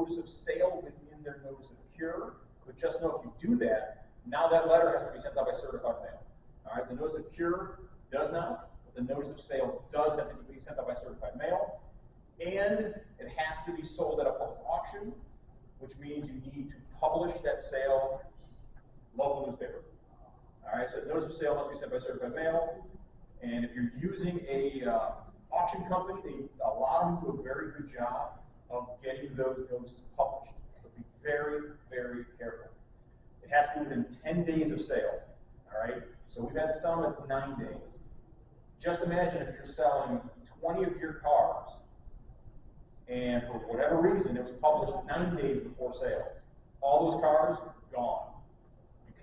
notice of sale within their notice of cure, but just know if you do that, now that letter has to be sent out by certified mail. All right, the notice of cure does not, but the notice of sale does have to be sent out by certified mail, and it has to be sold at a public auction, which means you need to publish that sale local newspaper. All right, so the notice of sale must be sent by certified mail, and if you're using a auction company, a lot of them do a very good job of getting those notices published. So be very, very careful. It has to be within 10 days of sale. All right, so we've had some that's 9 days. Just imagine if you're selling 20 of your cars, and for whatever reason it was published 9 days before sale. All those cars gone.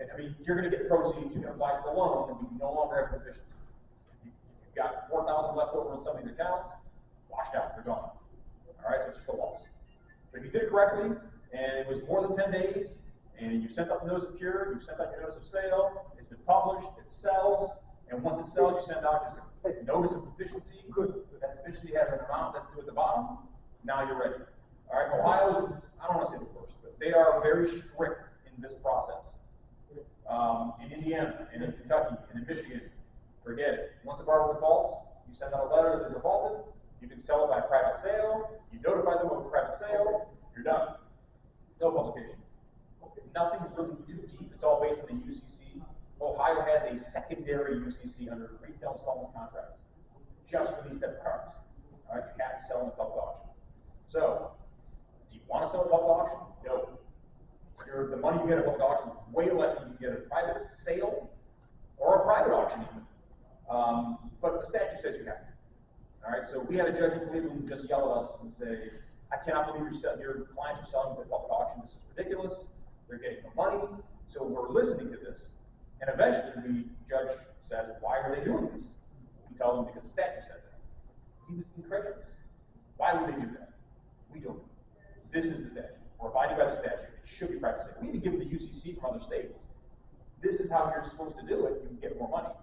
I mean, you're going to get proceeds, you can apply for the loan, and we no longer have deficiencies. You've got $4,000 left over in some of these accounts, washed out, they're gone. All right, so it's just a loss. But if you did it correctly, and it was more than 10 days, and you sent out the notice of cure, you sent out your notice of sale, it's been published, it sells, and once it sells, you send out just a notice of deficiency. Good. That deficiency has an amount that's due at the bottom. Now you're ready. All right, Ohio's, I don't want to say the worst, but they are very strict in this process. In Indiana, and in Kentucky, and in Michigan, forget it. Once a borrower defaults, you send out a letter that they're defaulted, you can sell it by private sale, you notify them of a private sale, you're done. No publication. Nothing really too deep. It's all based on the UCC. Ohio has a secondary UCC under retail installment contracts, just for these type of cars. All right, you have to sell in a public auction. So, do you want to sell a public auction? No. The money you get at a public auction is way less than you get at a private sale or a private auction even. But the statute says you have to. All right, so we had a judge in Cleveland just yell at us and say, I cannot believe your clients are selling this at public auction. This is ridiculous. They're getting no money. So we're listening to this. And eventually the judge says, why are they doing this? We tell them because the statute says that. He was incredulous. Why would they do that? We don't know. This is the statute. We're abiding by the statute. It should be private sale. We need to give them the UCC from other states. This is how you're supposed to do it. You can get more money.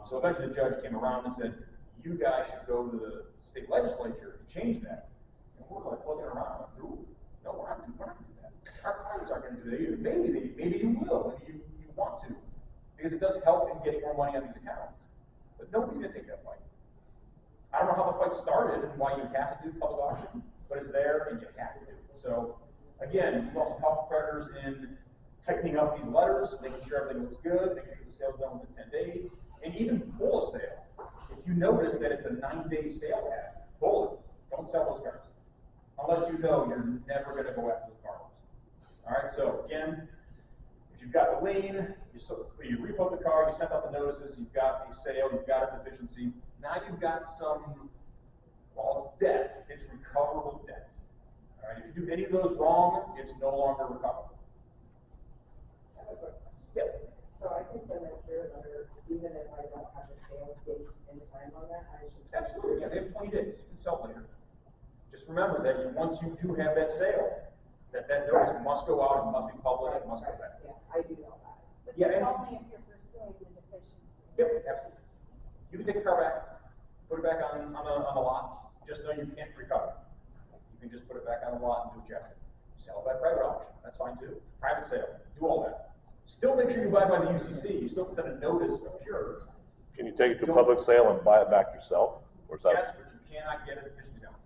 So eventually the judge came around and said, you guys should go to the state legislature and change that. And we're like looking around like, ooh, no, we're not going to do that. Our clients aren't going to do that either. Maybe you will, and you want to. Because it does help in getting more money on these accounts. But nobody's going to take that fight. I don't know how the fight started and why you have to do public auction, but it's there and you have to do it. So again, you also help creditors in tightening up these letters, making sure everything looks good, making sure the sale's done within 10 days, and even pull a sale. If you notice that it's a 9-day sale ad, pull it. Don't sell those cars. Unless you know you're never going to go after those borrowers. All right, so again, if you've got the lien, you repo the car, you sent out the notices, you've got a sale, you've got a deficiency. Now you've got some, well, it's debt, it's recoverable debt. All right, if you do any of those wrong, it's no longer recoverable. Yep. So I can send that cure letter even if I don't have the sale date and time on that. I should. Absolutely, yeah, they have 20 days. You can sell later. Just remember that once you do have that sale, that notice must go out, it must be published, it must go back. Yeah, I do know that. But Yeah, it's only if you're pursuing the deficiency. Yep, absolutely. You can take the car back, put it back on the lot. Just know you can't recover. You can just put it back on the lot and do what you have to. Sell it by private auction. That's fine too. Private sale. Do all that. Still make sure you buy by the UCC. You still send a notice of cure. Can you take it to a public sale and buy it back yourself? Or is that? Yes, but you cannot get a deficiency balance.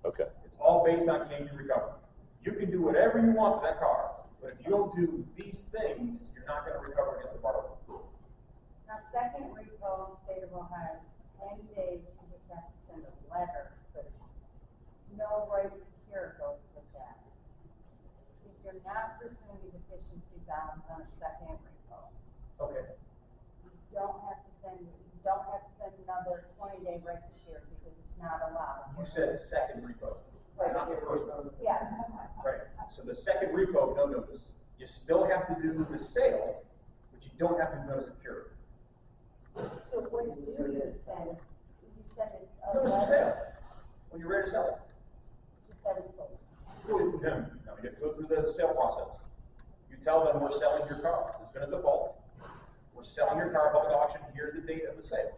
Okay. It's all based on can you recover. You can do whatever you want to that car, but if you don't do these things, you're not going to recover against the borrower. Now, second repo in the state of Ohio, 10 days, you just have to send a letter, but no right to cure goes with that. If you're not pursuing a deficiency balance on a second repo, Okay. you don't have to send another 20-day right to cure because it's not allowed. You said second repo, Right. not the first one. Yeah. Right. So the second repo, no notice. You still have to do the sale, but you don't have to do notice of cure. So what do you send? You send it a Notice of letter? sale. When you're ready to sell it. You said it's sold. No, you have to go through the sale process. You tell them we're selling your car. There's been a default. We're selling your car at public auction. Here's the date of the sale.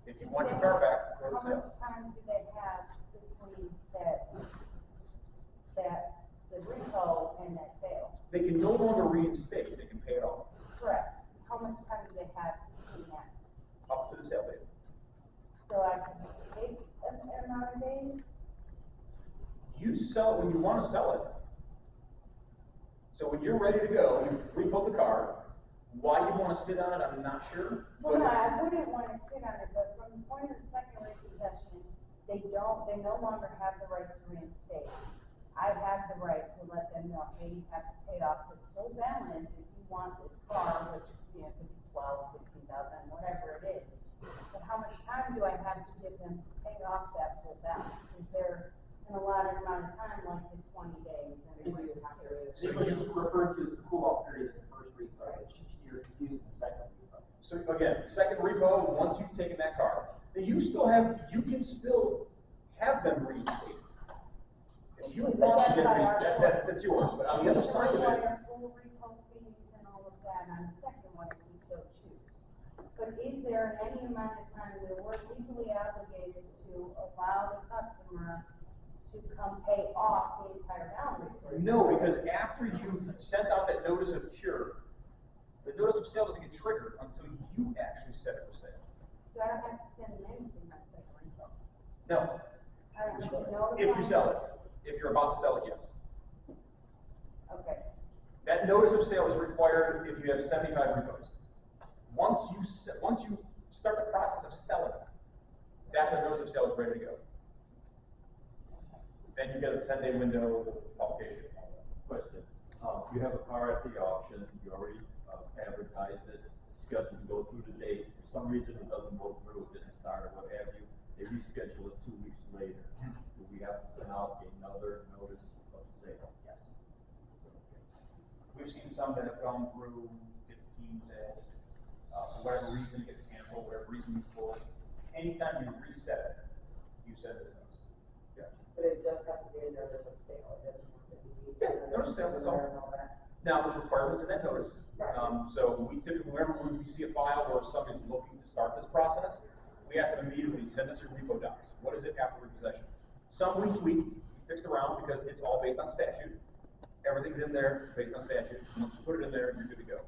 If you want your car back, go to How sale. much time do they have between that They can no longer reinstate, they can pay it off, Correct. How much time do they have in that? up to the sale date. So I can take an amount of days? You sell it when you want to sell it. So when you're ready to go, you repo the car. Why you want to sit on it, I'm not sure. Well, no, I wouldn't want to sit on it, but from the point of the secondary possession, they no longer have the right to reinstate. I have the right to let them know, hey, you have to pay off this full balance if you want this car, which, you know, could be 12, 15,000, whatever it is. But how much time do I have to give them to pay off that full balance? Is there an allotted amount of time, like the 20 days? And Or you have to really- This was just referred to as the cool-off period in the first repo, which you're using the second repo. So again, second repo, once you've taken that car, you can still have them reinstated. If you want to get reinstated, that's yours, but on the other side of it, require full repo fees and all of that on the second one if we so choose. But is there any amount of time that we're legally obligated to allow the customer to come pay off the entire balance? no, because after you've sent out that notice of cure, the notice of sale doesn't get triggered until you actually set it for sale. So I don't have to send them anything on second repo. No, I don't have to notify. if you sell it, if you're about to sell it, yes. Okay. That notice of sale is required if you have 75 repos. Once you start the process of selling, that's when notice of sale is ready to go. Then you get a 10-day window of publication. Question, you have a car at the auction, you already advertised it, scheduled to go through the date, for some reason it doesn't go through, it didn't start or what have you, they reschedule it 2 weeks later. Do we have to send out another notice of sale? Yes. We've seen some that have gone through 15 sales. For whatever reason, it gets canceled, whatever reason it's for. Anytime you reset it, you send this notice. Yeah. But it just has to be a notice of sale, it doesn't have to be. Yeah, notice of sale, that's all. And all that. Now, there's requirements in that notice. So we typically, whenever we see a file where somebody's looking to start this process, we ask them immediately, send us your repo docs. What is it after repossession? Some we tweaked, fixed around because it's all based on statute. Everything's in there based on statute. Once you put it in there, you're good to go.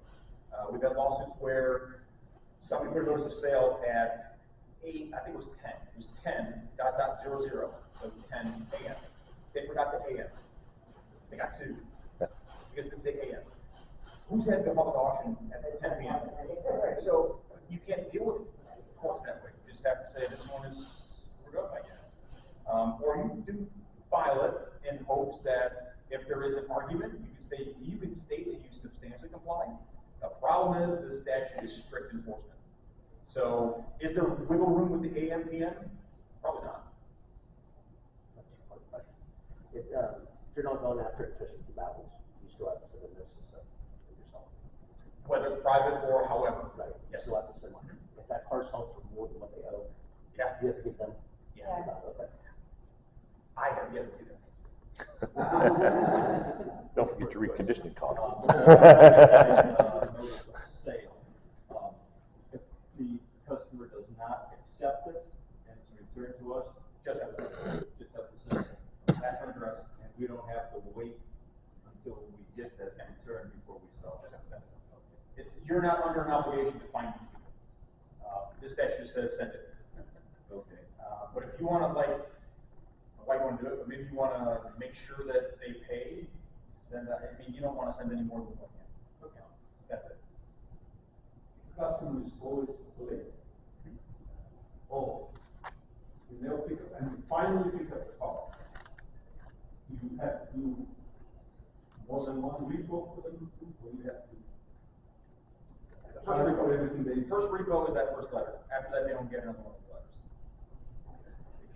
We've had lawsuits where somebody put a notice of sale at 8, I think it was 10. It was 10.00, so 10 a.m. They forgot the a.m. They got sued because it didn't say a.m. Who's had the public auction at 10 p.m.? So you can't deal with courts that way. You just have to say this one is screwed up, I guess. Or you do file it in hopes that if there is an argument, you can state that you substantially comply. The problem is the statute is strict enforcement. So is there wiggle room with the AM PM? Probably not. If you're not going after efficiency battles, you still have to send a notice of yourself. Whether it's private or however. Right, you Yes. still have to send one. If that car sells for more than what they owe, Yeah. you have to give them. Yeah. Okay. I have yet to see that. Don't forget your reconditioning costs. Sale, if the customer does not accept it and it's returned to us, Just have to see it. just have to send it. That's our address. And we don't have to wait until we get that return before we sell Just it. have to send it. You're not under an obligation to find these people. This statute says send it. Okay. But if you want to, like, why you want to do it, but maybe you want to make sure that they pay, send that. I mean, you don't want to send any more than one. Okay. That's it. The customer is always late. Oh, you never pick up, and you finally pick up the car. You have to do more than one repo for them, or you have to. First repo. Everything they. First repo is that first letter. After that, they don't get another one of the letters.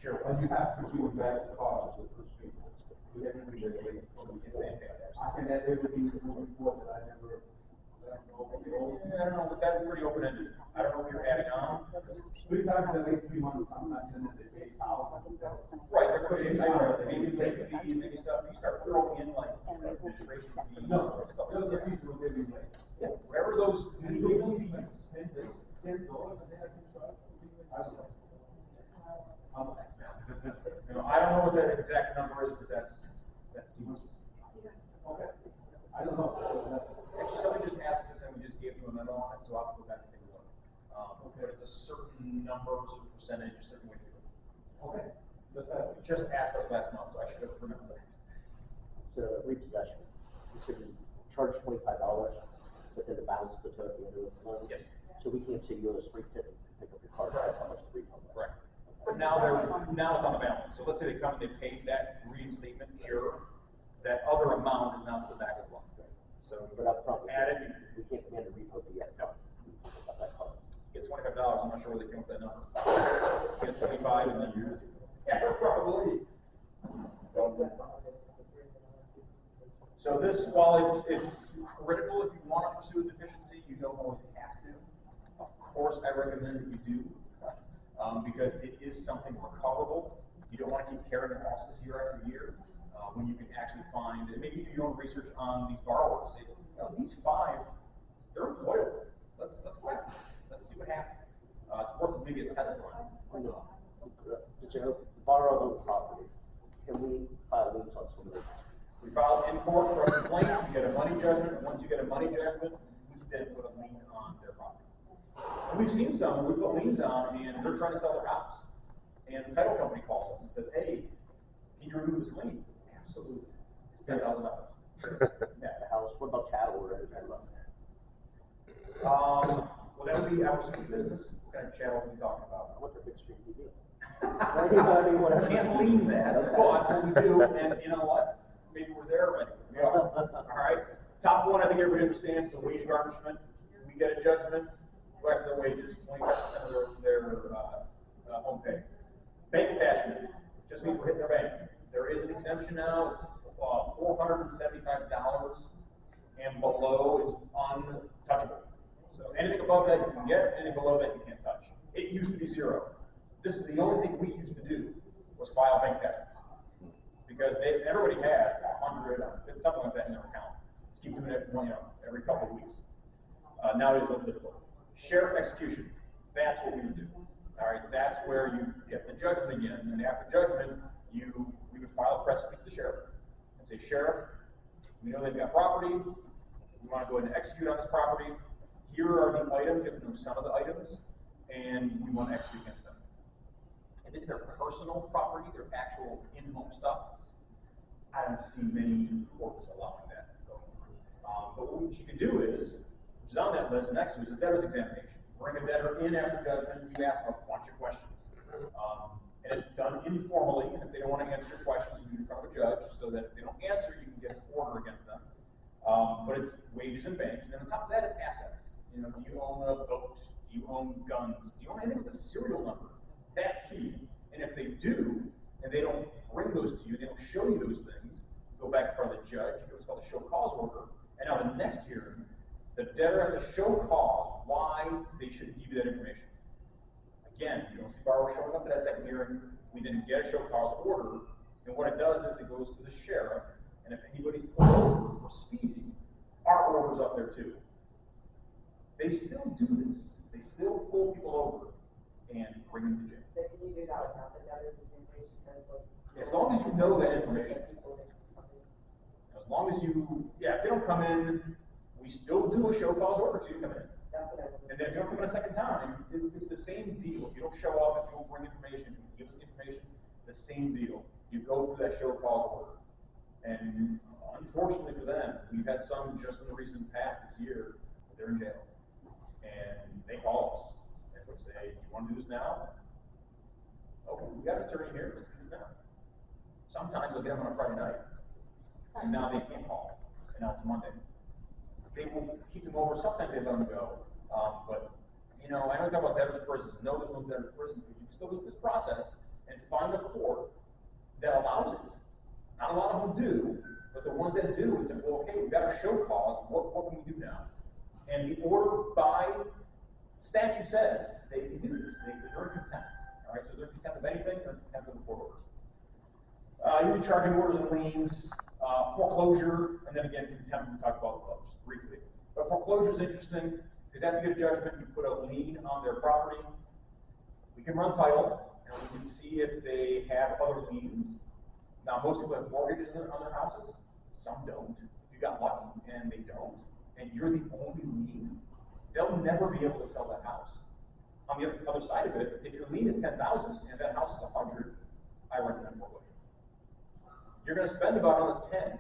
Sure. And you have to give back the car to the first repo. With everything they're waiting for. I can add everything to the report that I never, let them know what they owe. I don't know, but that's pretty open-ended. I don't know if you're adding on. 3 times they wait 3 months, sometimes, and then they pay out. Right, there could be, maybe late fees, maybe stuff, you start throwing in like administration fees. No, stuff like those are the that. fees will give you late. Yeah, whatever those legal fees. $10 and then I can charge. I was like, how much? You know, I don't know what that exact number is, but that seems. Okay. I I don't know. So that's- Actually, somebody just asked us, and we just gave you a memo on it, so I'll have to go back and take a look. But it's a certain number, a certain percentage, a certain way to do it. Okay, just that. Just asked us last month, so I should have remembered that. To repossession, you said you charge $25, but then the balance of the tow at the end of the month. Yes. So we can't say you owe us $350 to pick up your car, that's how much the repo was. Correct. But now it's on the balance. So let's say they come and they paid that reinstatement cure, that other amount is now to the back of the loan. So But up front, add it, we can't command a repo fee up front. We can pick up that car. get $25, I'm not sure where they came up with that number. Get 25 and then years. Yeah, probably. So this, while it's critical if you want to pursue a deficiency, you don't always have to. Of course, I recommend that you do, because it is something recoverable. You don't want to keep carrying losses year after year, when you can actually find, and maybe do your own research on these borrowers. Say, these 5, they're employable. Let's see what happens. It's worth maybe a test run. To borrow a own property, can we file liens on some of those? We file in court for a complaint, you get a money judgment. Once you get a money judgment, we then put a lien on their property. And we've seen some, we put liens on, and they're trying to sell their house. And the title company calls us and says, hey, can you remove this lien? Absolutely. It's $10,000. The house, what about chattel or anything like that? Well, that would be our street business. What kind of chattel are we talking about? What the big street you do? Anybody, whatever. Can't lean that, Okay. but what we do, and you know what? Maybe we're there already. We are. All right. Top one, I think everybody understands, the wage garnishment. We get a judgment, go after their wages, 25% of their home pay. Bank attachment just means we're hitting their bank. There is an exemption now. It's $475, and below is untouchable. So anything above that you can get, anything below that you can't touch. It used to be 0. This is the only thing we used to do was file bank attachments. Because everybody has 100, something like that in their account. Keep doing it, every couple of weeks. Now it is a little difficult. Sheriff execution, that's what we would do. All right, that's where you get the judgment again, and after judgment, we would file a press release to the sheriff and say, Sheriff, we know they've got property. We want to go ahead and execute on this property. Here are the items. You have to know some of the items, and we want to execute against them. If it's their personal property, their actual in-home stuff, I don't see many courts allowing that going on. But what you can do is, which is on that list, next is a debtor's examination. Bring a debtor in after judgment, you ask a bunch of questions. And it's done informally, and if they don't want to answer your questions, you do it in front of a judge, so that if they don't answer, you can get an order against them. But it's wages and banks, and then on top of that, it's assets. Do you own a boat? Do you own guns? Do you own anything with a serial number? That's key. And if they do, and they don't bring those to you, they don't show you those things, go back in front of the judge, get what's called a show cause order, and now the next hearing, the debtor has to show cause why they shouldn't give you that information. Again, you don't see borrower showing up to that second hearing, we then get a show cause order, and what it does is it goes to the sheriff, and if anybody's pulled over for speeding, our order's up there too. They still do this. They still pull people over and bring them to jail. Then you do that without the debtor's examination, because like. As long as you know that information. As long as you, if they don't come in, we still do a show cause order till you come in. That's what I would. And then if you don't come in a second time, it's the same deal. If you don't show up, if you don't bring information, if you give us information, the same deal. You go through that show cause order. And unfortunately for them, we've had some just in the recent past this year, they're in jail. And they call us and would say, you want to do this now? Okay, we got an attorney here, let's do this now. Sometimes they'll get them on a Friday night. And now they can't call. And now it's Monday. They will keep them over. Sometimes they let them go. But, I know we talk about debtor's prisons. No, there's no debtor's prison. But you can still go through this process and find a court that allows it. Not a lot of them do, but the ones that do is say, well, okay, we've got a show cause. What can we do now? And the order by statute says they can do this. They're in contempt. All right, so they're in contempt of anything, they're in contempt of the court order. You can charging orders and liens, foreclosure, and then again, contempt, we talked about those briefly. But foreclosure is interesting, because after you get a judgment, you put a lien on their property. We can run title, and we can see if they have other liens. Now, most people have mortgages on their houses. Some don't. If you got lucky, and they don't, and you're the only lien, they'll never be able to sell that house. On the other side of it, if your lien is 10,000 and that house is 100, I recommend foreclosure. You're going to spend about another 10,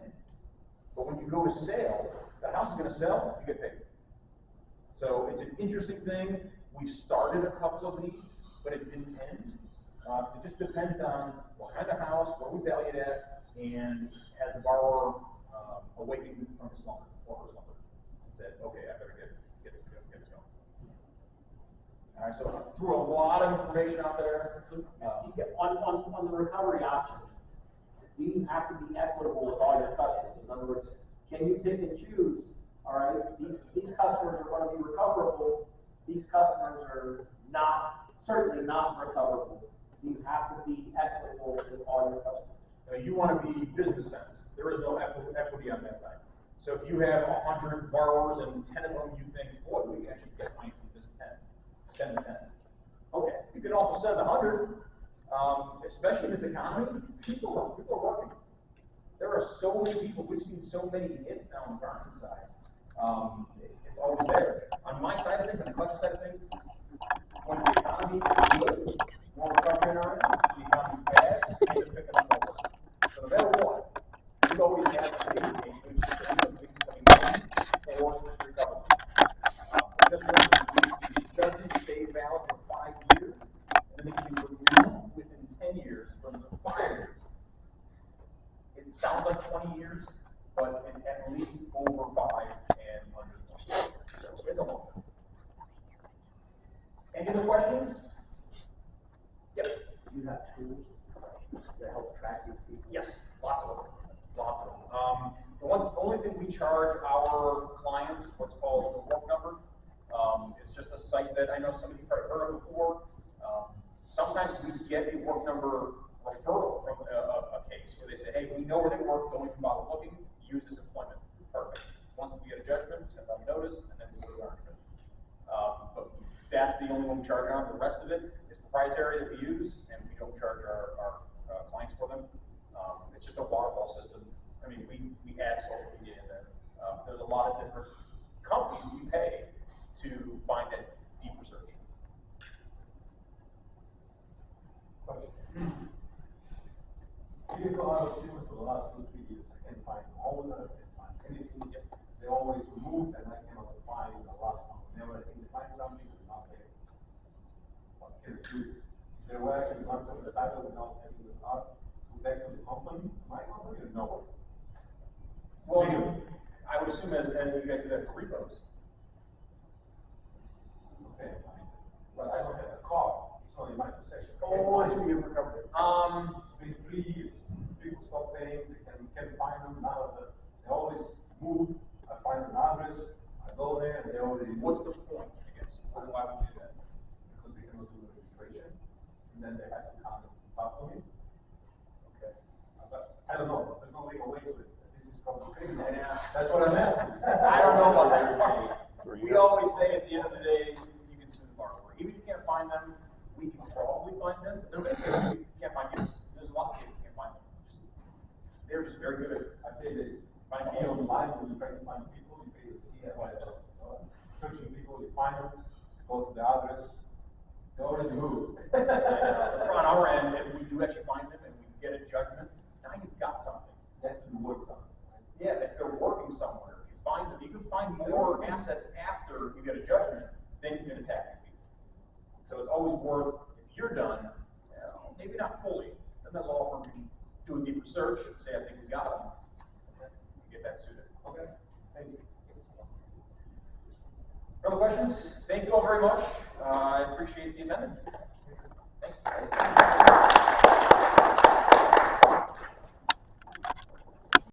but when you go to sale, that house is going to sell, you get paid. So it's an interesting thing. We've started a couple of these, but it didn't end. It just depends on what kind of house, what we value it at, and has the borrower awakened from his slumber or her slumber and said, okay, I better get this going. All right, so I threw a lot of information out there. On the recovery options, do you have to be equitable with all your customers? In other words, can you pick and choose? All right, these customers are going to be recoverable. These customers are certainly not recoverable. You have to be equitable with all your customers. You want to be business sense. There is no equity on that side. So if you have 100 borrowers and 10 of them you think, boy, we can actually get money from this 10 to 10. Okay, you can also send 100, especially in this economy, people are working. There are so many people, we've seen so many hits now on the Bronson side. It's always there. On my side of things, on the collection side of things, when the economy is good, more recovery on it, the economy is bad, and it's picking up more. So no matter what, you always have a good system of things coming in or recovery. Just remember, these judgments stay valid for 5 years, and then they can be removed within 10 years from the 5 years. It sounds like 20 years, but it's at least over 5 and under 20. So it's a long time. Any other questions? Yep. Do you have tools to help track these people? Yes, lots of them. Lots of them. The only thing we charge our clients, what's called the work number. It's just a site that I know some of you probably heard of before. Sometimes we get a work number referral from a case where they say, hey, we know where they work, don't even bother looking, use this employment. Perfect. Once we get a judgment, we send out a notice, and then we go to garnishment. But that's the only one we charge on. The rest of it is proprietary that we use, and we don't charge our clients for them. It's just a waterfall system. I mean, we add social media in there. There's a lot of different companies we pay to find that deep research. Vehicle auto treatment for the last 2 or 3 years, I can't find an owner, I can't find anything. They always move, and I cannot find the last one. Whenever I think they find something, it's not there. What can I do? Is there a way I can transfer the title without having the car back to the company, my company, or no? Well, I would assume as you guys do that for repos. Okay, fine. But I don't have a car, it's only my possession. Oh, that's what you've recovered. It's been 3 years. People stop paying, they can't find them, now they always move. I find an address, I go there, and they already move. What's the point, I guess? Why would you do that? Because they cannot do the registration, and then they have to come and talk to me. Okay. But I don't know, there's no legal way to it. This is complicated. Yeah. That's what I'm asking. I don't know about that. We always say at the end of the day, you can sue the borrower. Even if you can't find them, we can probably find them. We can't find you. There's a lot of people who can't find them. They're just very good at it. I pay the fee online when you try to find people, you pay the CFI, searching people, you find them, go to the address, they already moved. On our end, if we do actually find them and we get a judgment, now you've got something. They have to do work something, right? Yeah, if they're working somewhere, if you find them, you can find more assets after you get a judgment than you can attack people. So it's always worth, if you're done, maybe not fully, then the law firm can do a deep research and say, I think we got them. Get that suited. Okay, thank you. Further questions? Thank you all very much. I appreciate the attendance. Thanks.